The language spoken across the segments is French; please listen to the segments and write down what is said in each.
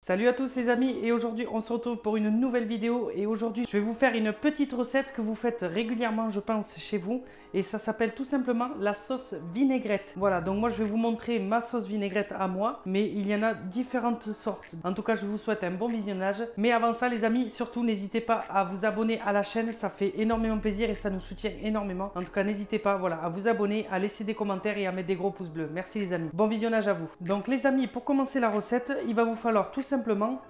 Salut à tous les amis, et aujourd'hui on se retrouve pour une nouvelle vidéo. Et aujourd'hui je vais vous faire une petite recette que vous faites régulièrement je pense chez vous. Et ça s'appelle tout simplement la sauce vinaigrette. Voilà, donc moi je vais vous montrer ma sauce vinaigrette à moi, mais il y en a différentes sortes. En tout cas je vous souhaite un bon visionnage. Mais avant ça les amis, surtout n'hésitez pas à vous abonner à la chaîne, ça fait énormément plaisir et ça nous soutient énormément. En tout cas n'hésitez pas voilà, à vous abonner, à laisser des commentaires et à mettre des gros pouces bleus. Merci les amis, bon visionnage à vous. Donc les amis, pour commencer la recette, il va vous falloir tout simplement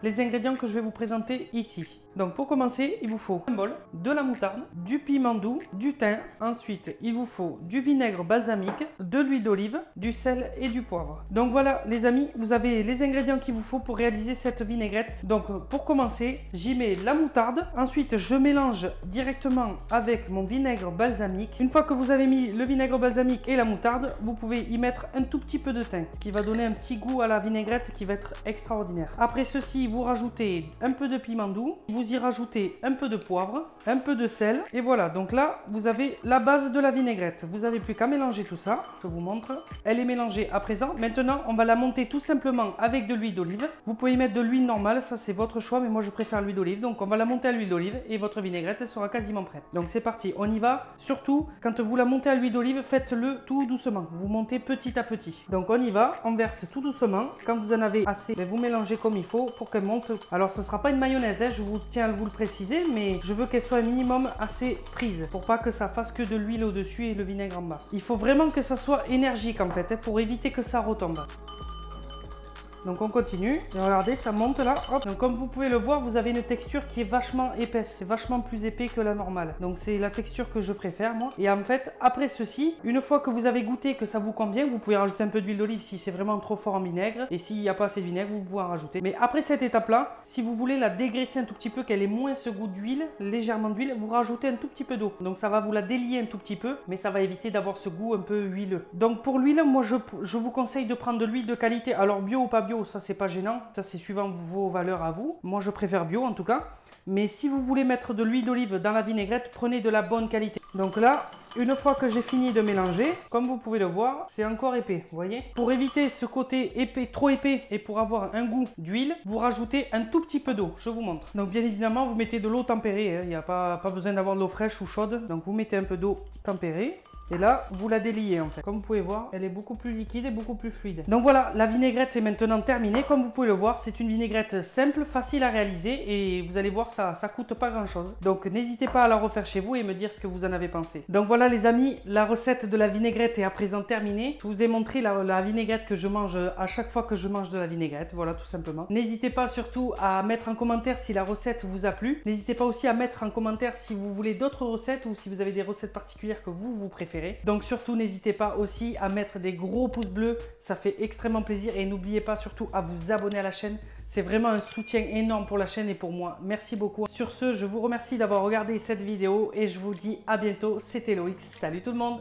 les ingrédients que je vais vous présenter ici. Donc pour commencer, il vous faut un bol, de la moutarde, du piment doux, du thym. Ensuite, il vous faut du vinaigre balsamique, de l'huile d'olive, du sel et du poivre. Donc voilà les amis, vous avez les ingrédients qu'il vous faut pour réaliser cette vinaigrette. Donc pour commencer, j'y mets la moutarde. Ensuite, je mélange directement avec mon vinaigre balsamique. Une fois que vous avez mis le vinaigre balsamique et la moutarde, vous pouvez y mettre un tout petit peu de thym, ce qui va donner un petit goût à la vinaigrette qui va être extraordinaire. Après ceci, vous rajoutez un peu de piment doux. Vous y rajoutez un peu de poivre, un peu de sel et voilà, donc là vous avez la base de la vinaigrette. Vous n'avez plus qu'à mélanger tout ça, je vous montre. Elle est mélangée à présent. Maintenant on va la monter tout simplement avec de l'huile d'olive. Vous pouvez y mettre de l'huile normale, ça c'est votre choix, mais moi je préfère l'huile d'olive. Donc on va la monter à l'huile d'olive et votre vinaigrette elle sera quasiment prête. Donc c'est parti, on y va. Surtout quand vous la montez à l'huile d'olive, faites-le tout doucement, vous montez petit à petit. Donc on y va, on verse tout doucement. Quand vous en avez assez, vous mélangez comme il faut pour qu'elle monte. Alors ce sera pas une mayonnaise, je vous tiens à vous le préciser, mais je veux qu'elle soit un minimum assez prise pour pas que ça fasse que de l'huile au dessus et le vinaigre en bas. Il faut vraiment que ça soit énergique en fait, pour éviter que ça retombe. Donc on continue et regardez, ça monte là. Hop. Donc comme vous pouvez le voir, vous avez une texture qui est vachement épaisse, c'est vachement plus épais que la normale. Donc c'est la texture que je préfère moi. Et en fait après ceci, une fois que vous avez goûté que ça vous convient, vous pouvez rajouter un peu d'huile d'olive si c'est vraiment trop fort en vinaigre. Et s'il n'y a pas assez de vinaigre, vous pouvez en rajouter. Mais après cette étape là, si vous voulez la dégraisser un tout petit peu, qu'elle ait moins ce goût d'huile, légèrement d'huile, vous rajoutez un tout petit peu d'eau. Donc ça va vous la délier un tout petit peu, mais ça va éviter d'avoir ce goût un peu huileux. Donc pour l'huile, moi je vous conseille de prendre de l'huile de qualité. Alors bio ou pas bio, ça c'est pas gênant, ça c'est suivant vos valeurs à vous. Moi je préfère bio en tout cas. Mais si vous voulez mettre de l'huile d'olive dans la vinaigrette, prenez de la bonne qualité. Donc là, une fois que j'ai fini de mélanger, comme vous pouvez le voir, c'est encore épais, vous voyez. Pour éviter ce côté épais, trop épais, et pour avoir un goût d'huile, vous rajoutez un tout petit peu d'eau, je vous montre. Donc bien évidemment, vous mettez de l'eau tempérée, il n'y a pas besoin d'avoir de l'eau fraîche ou chaude. Donc vous mettez un peu d'eau tempérée. Et là, vous la déliez en fait. Comme vous pouvez voir, elle est beaucoup plus liquide et beaucoup plus fluide. Donc voilà, la vinaigrette est maintenant terminée. Comme vous pouvez le voir, c'est une vinaigrette simple, facile à réaliser. Et vous allez voir, ça coûte pas grand chose. Donc n'hésitez pas à la refaire chez vous et me dire ce que vous en avez pensé. Donc voilà les amis, la recette de la vinaigrette est à présent terminée. Je vous ai montré la vinaigrette que je mange à chaque fois que je mange de la vinaigrette. Voilà tout simplement. N'hésitez pas surtout à mettre en commentaire si la recette vous a plu. N'hésitez pas aussi à mettre en commentaire si vous voulez d'autres recettes ou si vous avez des recettes particulières que vous préférez. Donc surtout n'hésitez pas aussi à mettre des gros pouces bleus, ça fait extrêmement plaisir. Et n'oubliez pas surtout à vous abonner à la chaîne, c'est vraiment un soutien énorme pour la chaîne et pour moi. Merci beaucoup. Sur ce, je vous remercie d'avoir regardé cette vidéo et je vous dis à bientôt. C'était Loïc, salut tout le monde.